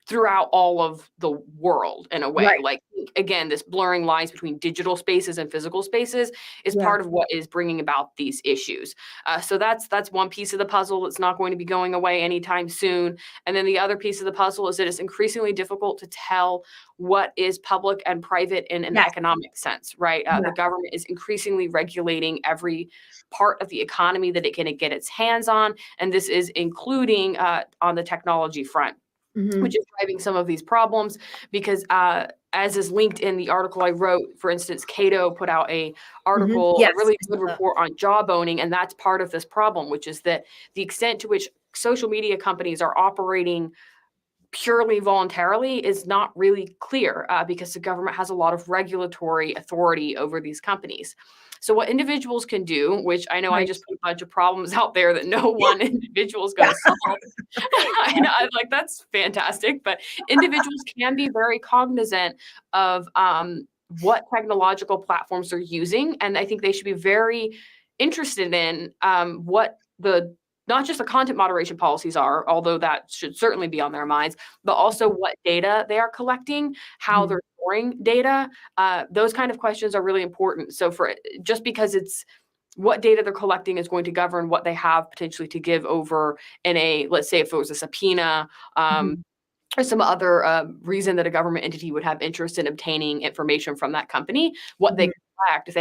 S4: throughout all of the world in a way.
S2: right,
S4: Like, again, this blurring lines between digital spaces and physical spaces is
S2: yeah,
S4: part of what is bringing about these issues. So that's one piece of the puzzle that's not going to be going away anytime soon. And then the other piece of the puzzle is that it's increasingly difficult to tell what is public and private in an
S2: yes,
S4: economic sense, right?
S2: yeah,
S4: The government is increasingly regulating every part of the economy that it can get its hands on, and this is including on the technology front, which
S2: mhm,
S4: is driving some of these problems because as is linked in the article I wrote, for instance, Cato put out a
S2: mhm,
S4: article, a
S2: yes,
S4: really
S2: I
S4: good
S2: saw that.
S4: report on job owning, and that's part of this problem, which is that the extent to which social media companies are operating purely voluntarily is not really clear because the government has a lot of regulatory authority over these companies. So what individuals can do, which I know I
S2: Right,
S4: just put a bunch of problems out there that no one individual is going
S2: yeah,
S4: to solve. I know, I'm like, that's fantastic, but individuals can be very cognizant of what technological platforms they're using, and I think they should be very interested in what the not just the content moderation policies are, although that should certainly be on their minds, but also what data they are collecting, how
S2: mhm,
S4: they're storing data. Those kind of questions are really important. So for just because it's what data they're collecting is going to govern what they have potentially to give over in a, let's say if it was a subpoena,
S2: mhm,
S4: or some other reason that a government entity would have interest in obtaining information from that company, what they
S2: mhm,
S4: collect, if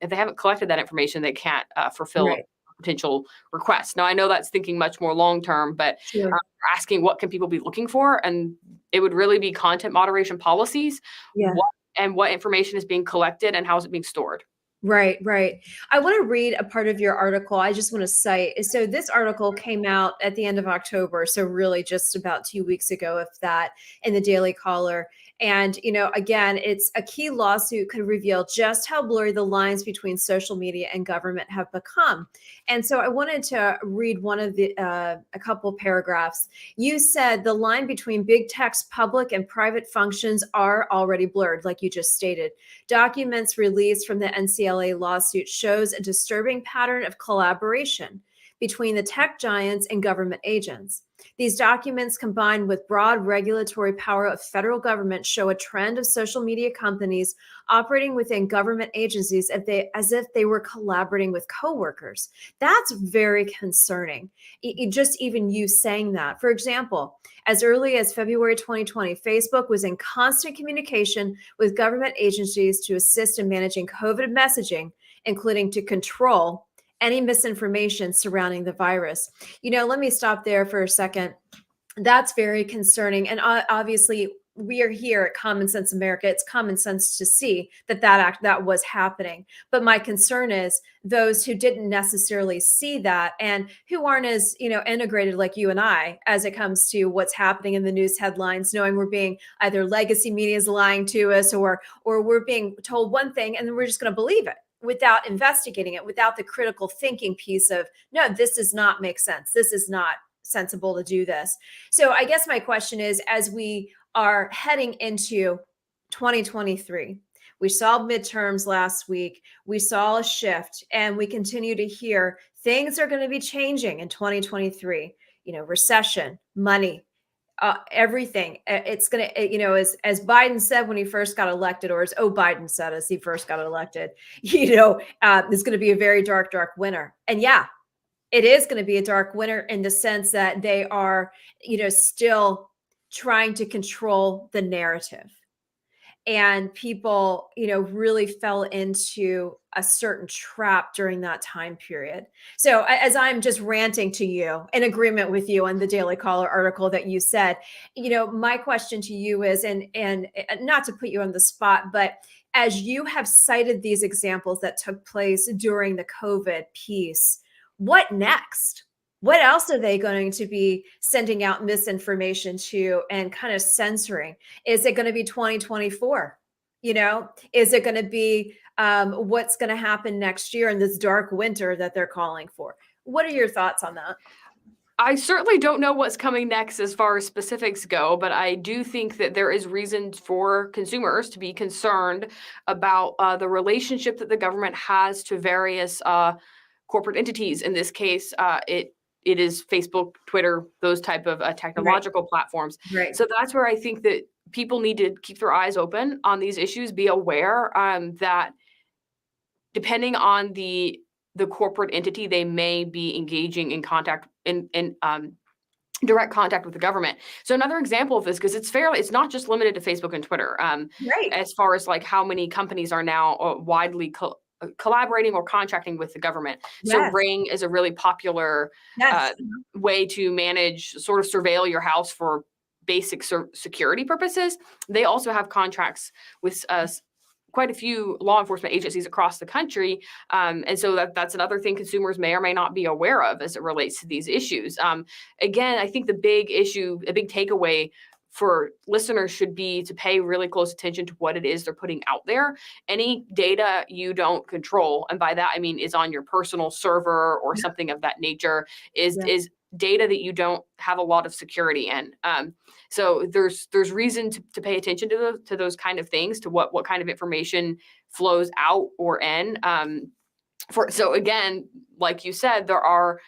S4: they haven't collected that information, they can't fulfill a
S2: right,
S4: potential request. Now I know that's thinking much more long term, but
S2: sure,
S4: asking what can people be looking for, and it would really be content moderation policies,
S2: yeah.
S4: what information is being collected and how is it being stored.
S2: Right, right. I want to read a part of your article. I just want to cite. So this article came out at the end of October, so really just about 2 weeks ago, if that, in the Daily Caller. And, again, it's a key lawsuit could reveal just how blurry the lines between social media and government have become. And so I wanted to read one of a couple paragraphs. You said the line between big tech's public and private functions are already blurred, like you just stated. Documents released from the NCLA lawsuit shows a disturbing pattern of collaboration between the tech giants and government agents. These documents, combined with broad regulatory power of federal government, show a trend of social media companies operating within government agencies as if they were collaborating with coworkers. That's very concerning. Just even you saying that. For example, as early as February 2020, Facebook was in constant communication with government agencies to assist in managing COVID messaging, including to control any misinformation surrounding the virus. Let me stop there for a second. That's very concerning. And obviously, we are here at Common Sense America. It's common sense to see that was happening. But my concern is those who didn't necessarily see that and who aren't as integrated like you and I as it comes to what's happening in the news headlines, knowing we're being either legacy media is lying to us or we're being told one thing and then we're just going to believe it without investigating it, without the critical thinking piece of, no, this does not make sense. This is not sensible to do this. So I guess my question is, as we are heading into 2023, we saw midterms last week, we saw a shift, and we continue to hear things are going to be changing in 2023, recession, money, everything. It's going to, as Biden said when he first got elected, or as Biden said as he first got elected, it's going to be a very dark, dark winter. And yeah, it is going to be a dark winter in the sense that they are, still trying to control the narrative. And people, really fell into a certain trap during that time period. So as I'm just ranting to you, in agreement with you on the Daily Caller article that you said, my question to you is, and not to put you on the spot, but as you have cited these examples that took place during the COVID piece, what next? What else are they going to be sending out misinformation to and kind of censoring? Is it going to be 2024? Is it going to be what's going to happen next year in this dark winter that they're calling for? What are your thoughts on that?
S4: I certainly don't know what's coming next as far as specifics go, but I do think that there is reason for consumers to be concerned about the relationship that the government has to various corporate entities. In this case, it is Facebook, Twitter, those type of technological platforms.
S2: Right.
S4: So that's where I think that people need to keep their eyes open on these issues, be aware that depending on the corporate entity, they may be engaging in contact in direct contact with the government. So another example of this, because it's not just limited to Facebook and Twitter.
S2: Right.
S4: As far as like how many companies are now widely collaborating or contracting with the government.
S2: Yes.
S4: So Ring is a really popular way to manage, sort of surveil your house for basic security purposes. They also have contracts with quite a few law enforcement agencies across the country. And so that's another thing consumers may or may not be aware of as it relates to these issues. Again, I think the big issue, a big takeaway for listeners should be to pay really close attention to what it is they're putting out there. Any data you don't control, and by that I mean is on your personal server or something of that nature, is data that you don't have a lot of security in. So there's reason to pay attention to those kind of things, to what kind of information flows out or in. So again, like you said, there are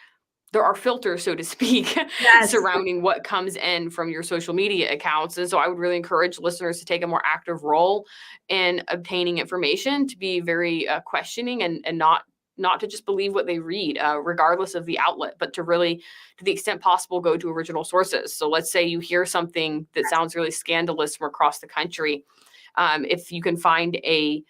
S4: filters, so to speak, surrounding what comes in from your social media accounts. And so I would really encourage listeners to take a more active role in obtaining information, to be very questioning and not to just believe what they read, regardless of the outlet, but to really, to the extent possible, go to original sources. So let's say you hear something that sounds really scandalous from across the country. If you can find an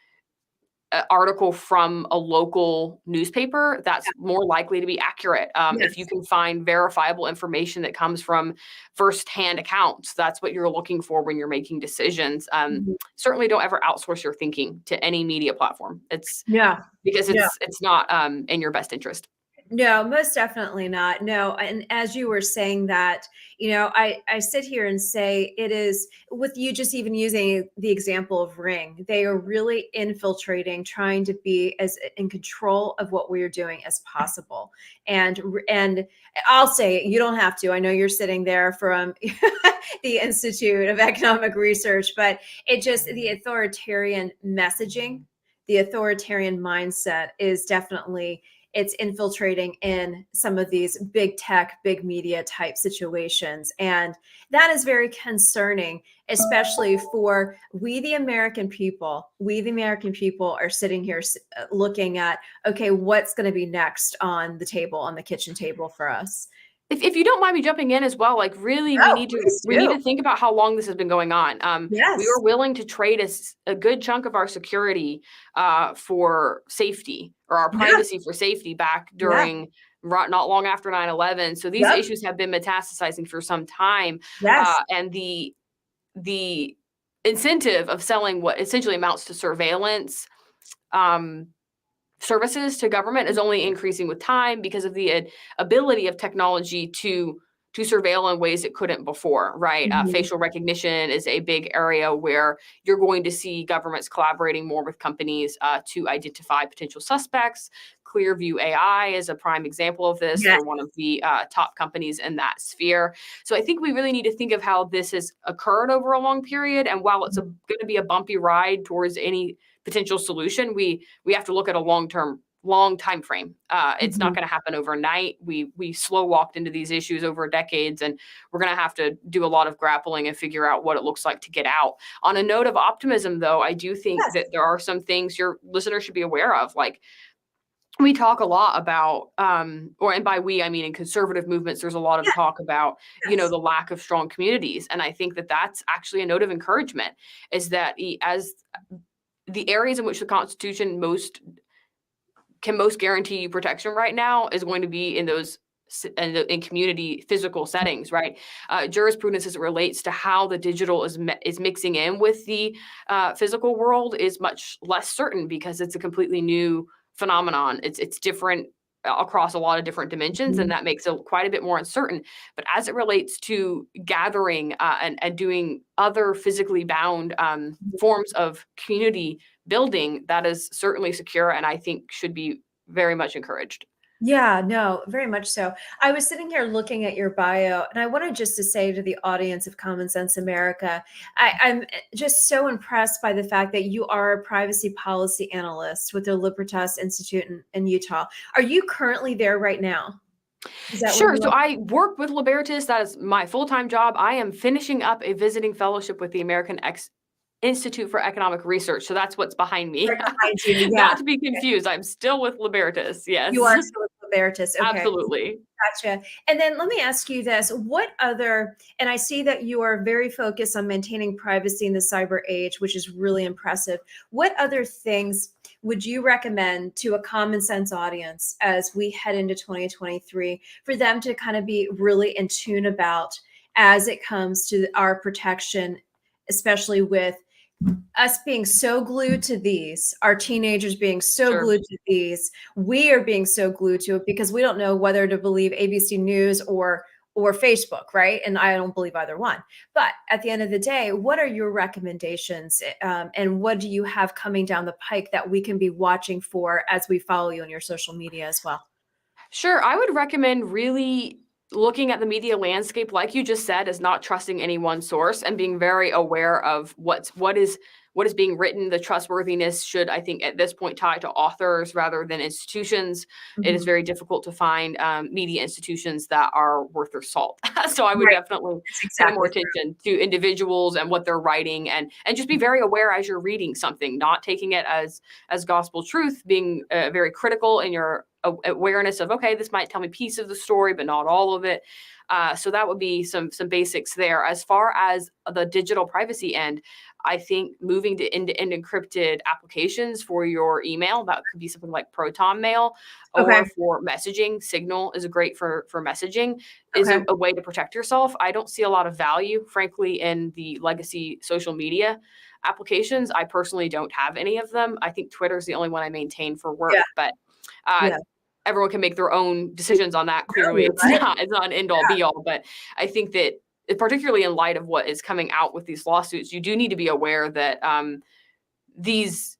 S4: article from a local newspaper, that's more likely to be accurate. If you can find verifiable information that comes from firsthand accounts, that's what you're looking for when you're making decisions. Certainly don't ever outsource your thinking to any media platform. Because it's not in your best interest.
S2: No, most definitely not. No, and as you were saying that, I sit here and say it is with you just even using the example of Ring, they are really infiltrating, trying to be as in control of what we're doing as possible. And I'll say you don't have to. I know you're sitting there from the Institute of Economic Research, but it just the authoritarian messaging, the authoritarian mindset is definitely it's infiltrating in some of these big tech, big media type situations. And that is very concerning, especially for we, the American people. We, the American people, are sitting here looking at, okay, what's going to be next on the table, on the kitchen table for us?
S4: If you don't mind me jumping in as well, like really,
S2: Oh,
S4: we
S2: please
S4: need
S2: do.
S4: to think about how long this has been going on. We
S2: Yes.
S4: were willing to trade a good chunk of our security for safety, or our
S2: Yeah.
S4: privacy for safety back
S2: Yeah.
S4: during not long after 9/11. So these
S2: Yep.
S4: issues have been metastasizing for some time,
S2: Yes.
S4: and the incentive of selling what essentially amounts to surveillance services to government is only increasing with time because of the ability of technology to surveil in ways it couldn't before, right?
S2: Mhm.
S4: Facial recognition is a big area where you're going to see governments collaborating more with companies to identify potential suspects. Clearview AI is a prime example of this.
S2: Yes.
S4: They're one of the top companies in that sphere. So I think we really need to think of how this has occurred over a long period. And while it's going to be a bumpy ride towards any potential solution, we have to look at a long time frame. It's not going to happen overnight. We slow walked into these issues over decades, and we're going to have to do a lot of grappling and figure out what it looks like to get out. On a note of optimism, though, I do think
S2: Yes.
S4: that there are some things your listeners should be aware of. Like, we talk a lot about, and by we, I mean in conservative movements, there's a lot of talk about,
S2: Yes.
S4: the lack of strong communities. And I think that that's actually a note of encouragement, is that as the areas in which the Constitution can most guarantee you protection right now is going to be in those in community physical settings, right? Jurisprudence as it relates to how the digital is mixing in with the physical world is much less certain because it's a completely new phenomenon. It's different across a lot of different dimensions, and that makes it quite a bit more uncertain. But as it relates to gathering and doing other physically bound forms of community building, that is certainly secure, and I think should be very much encouraged.
S2: Yeah, no, very much so. I was sitting here looking at your bio, and I wanted just to say to the audience of Common Sense America, I'm just so impressed by the fact that you are a privacy policy analyst with the Libertas Institute in Utah. Are you currently there right now? Is that where
S4: Sure.
S2: you
S4: So
S2: are?
S4: I work with Libertas. That is my full-time job. I am finishing up a visiting fellowship with the American Institute for Economic Research. So that's what's behind me.
S2: Right behind you, yeah.
S4: Not to be confused. I'm still with Libertas. Yes.
S2: You are still with Libertas, okay.
S4: Absolutely.
S2: Gotcha. And then let me ask you this, what other, and I see that you are very focused on maintaining privacy in the cyber age, which is really impressive. What other things would you recommend to a common sense audience as we head into 2023 for them to kind of be really in tune about as it comes to our protection, especially with us being so glued to these, our teenagers being so
S4: Sure.
S2: glued to these, we are being so glued to it because we don't know whether to believe ABC News or Facebook, right? And I don't believe either one. But at the end of the day, what are your recommendations, and what do you have coming down the pike that we can be watching for as we follow you on your social media as well?
S4: Sure. I would recommend really looking at the media landscape, like you just said, is not trusting any one source and being very aware of what is being written. The trustworthiness should, I think, at this point tie to authors rather than institutions. It is very difficult to find media institutions that are worth their salt. So I would
S2: Right.
S4: definitely
S2: That's
S4: pay more
S2: exactly
S4: attention to individuals and what they're writing, and just be very aware as you're reading something, not taking it as gospel truth, being very critical in your awareness of, okay, this might tell me a piece of the story, but not all of it. So that would be some basics there. As far as the digital privacy end, I think moving to end-to-end encrypted applications for your email, that could be something like Proton Mail,
S2: Okay.
S4: or for messaging. Signal is great for messaging, is
S2: Okay.
S4: a way to protect yourself. I don't see a lot of value, frankly, in the legacy social media applications. I personally don't have any of them. I think Twitter is the only one I maintain for work,
S2: Yeah.
S4: but
S2: Yeah.
S4: everyone can make their own decisions on that. Clearly, it's not an end all be all, but I think that particularly in light of what is coming out with these lawsuits, you do need to be aware that these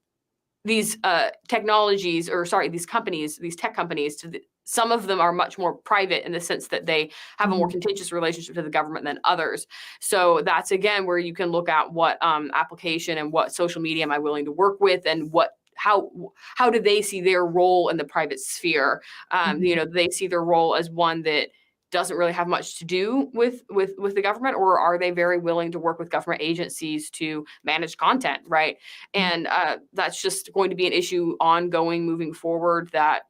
S4: technologies, or sorry, these companies, these tech companies, some of them are much more private in the sense that they have a more contentious relationship to the government than others. So that's, again, where you can look at what application and what social media am I willing to work with, and how do they see their role in the private sphere? They see their role as one that doesn't really have much to do with the government, or are they very willing to work with government agencies to manage content, right? And that's just going to be an issue ongoing moving forward that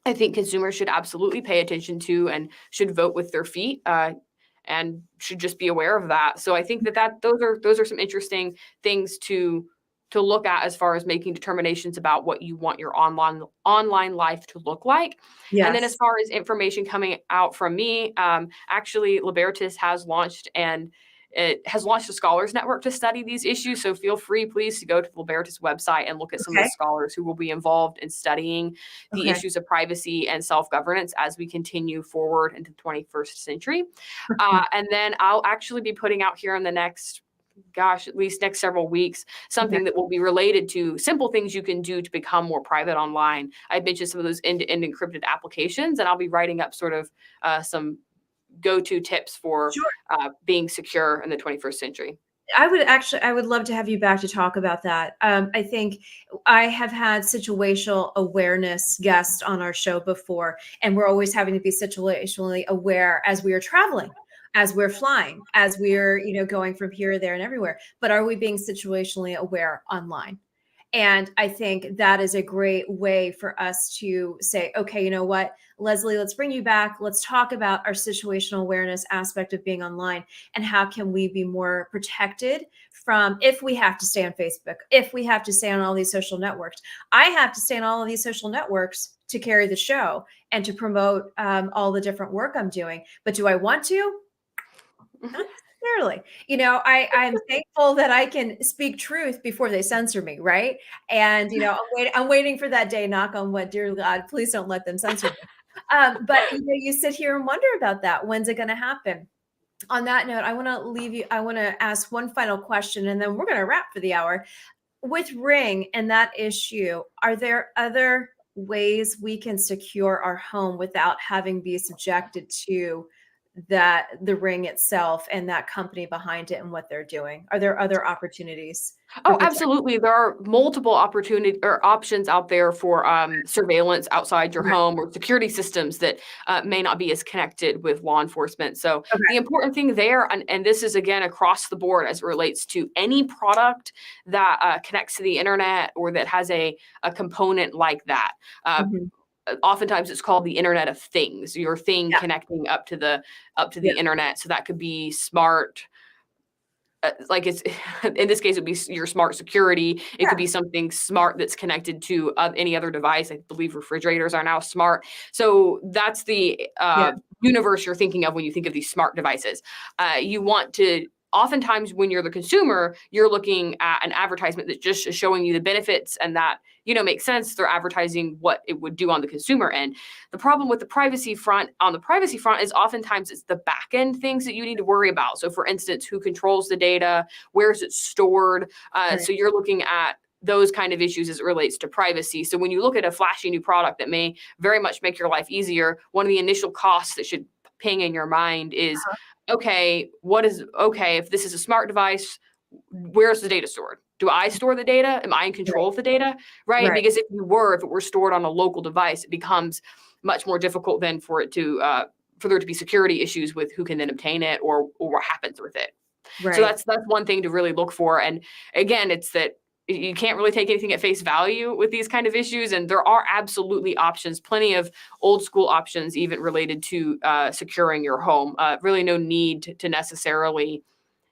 S4: I think consumers should absolutely pay attention to and should vote with their feet, and should just be aware of that. So I think that those are some interesting things to look at as far as making determinations about what you want your online life to look like. Yes. And then as far as information coming out from me, actually Libertas has launched a scholars network to study these issues. So feel free, please, to go to the Libertas website and look at some of the scholars who will be involved in studying the issues of privacy and self-governance as we continue forward into the 21st century. And then I'll actually be putting out here in the next, at least next several weeks, something that will be related to simple things you can do to become more private online. I mentioned some of those end-to-end encrypted applications, and I'll be writing up sort of some go-to tips for being secure in the 21st century.
S2: I would love to have you back to talk about that. I think I have had situational awareness guests on our show before, and we're always having to be situationally aware as we are traveling, as we're flying, as we're, going from here, there, and everywhere. But are we being situationally aware online? And I think that is a great way for us to say, okay, you know what, Leslie, let's bring you back. Let's talk about our situational awareness aspect of being online, and how can we be more protected from, if we have to stay on Facebook, if we have to stay on all these social networks. I have to stay on all of these social networks to carry the show and to promote all the different work I'm doing. But do I want to? Not necessarily. I'm thankful that I can speak truth before they censor me, right? And I'm waiting for that day. Knock on wood, dear God, please don't let them censor me. But you sit here and wonder about that. When's it going to happen? On that note, I want to leave you. I want to ask one final question, and then we're going to wrap for the hour. With Ring and that issue, are there other ways we can secure our home without having be subjected to the Ring itself and that company behind it and what they're doing? Are there other opportunities?
S4: Oh, absolutely. There are multiple opportunity or options out there for surveillance outside your home, or security systems that may not be as connected with law enforcement. So the important thing there, and this is again across the board as it relates to any product that connects to the internet or that has a component like that. Oftentimes it's called the Internet of Things, your thing connecting up to the internet. So that could be smart, like it's in this case, it'd be your smart security. It could be something smart that's connected to any other device. I believe refrigerators are now smart. So that's the universe you're thinking of when you think of these smart devices. You want to, oftentimes when you're the consumer, you're looking at an advertisement that just is showing you the benefits, and that, makes sense. They're advertising what it would do on the consumer end. The problem with the privacy front is oftentimes it's the back end things that you need to worry about. So for instance, who controls the data? Where is it stored? So you're looking at those kind of issues as it relates to privacy. So when you look at a flashy new product that may very much make your life easier, one of the initial costs that should ping in your mind is, if this is a smart device, where's the data stored? Do I store the data? Am I in control of the data? Right? Because if it were stored on a local device, it becomes much more difficult then for there to be security issues with who can then obtain it or what happens with it. Right. So that's one thing to really look for. And again, it's that you can't really take anything at face value with these kind of issues. And there are absolutely options, plenty of old school options, even related to securing your home. Really no need to necessarily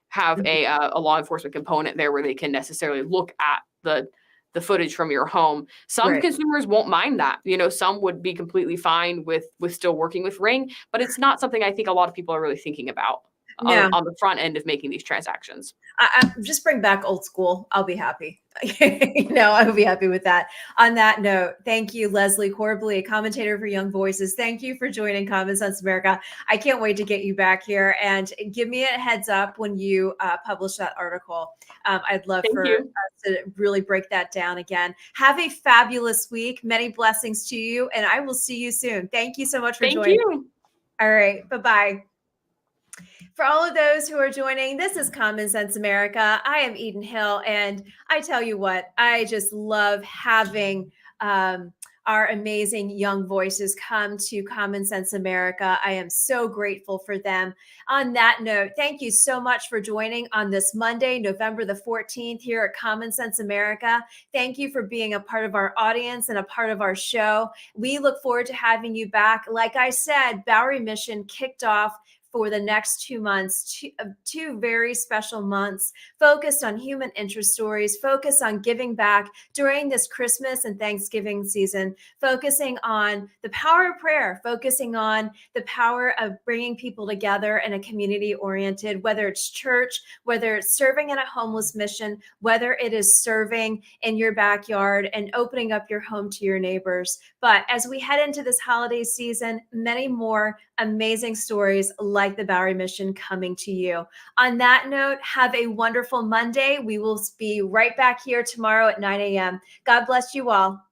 S4: have a law enforcement component there where they can necessarily look at the footage from your home. Some consumers won't mind that. Some would be completely fine with still working with Ring, but it's not something I think a lot of people are really thinking about.
S2: No.
S4: on the front end of making these transactions.
S2: I just bring back old school. I'll be happy. I'll be happy with that. On that note, thank you, Leslie Corbley, a commentator for Young Voices. Thank you for joining Common Sense America. I can't wait to get you back here, and give me a heads up when you publish that article. I'd love
S4: Thank
S2: for
S4: you.
S2: us to really break that down again. Have a fabulous week. Many blessings to you, and I will see you soon. Thank you so much for joining.
S4: Thank you.
S2: All right. Bye-bye. For all of those who are joining, this is Common Sense America. I am Eden Hill, and I tell you what, I just love having our amazing young voices come to Common Sense America. I am so grateful for them. On that note, thank you so much for joining on this Monday, November the 14th here at Common Sense America. Thank you for being a part of our audience and a part of our show. We look forward to having you back. Like I said, Bowery Mission kicked off for the next 2 months, two very special months focused on human interest stories, focused on giving back during this Christmas and Thanksgiving season, focusing on the power of prayer, focusing on the power of bringing people together in a community-oriented, whether it's church, whether it's serving at a homeless mission, whether it is serving in your backyard and opening up your home to your neighbors. But as we head into this holiday season, many more amazing stories like the Bowery Mission coming to you. On that note, have a wonderful Monday. We will be right back here tomorrow at 9 a.m. God bless you all.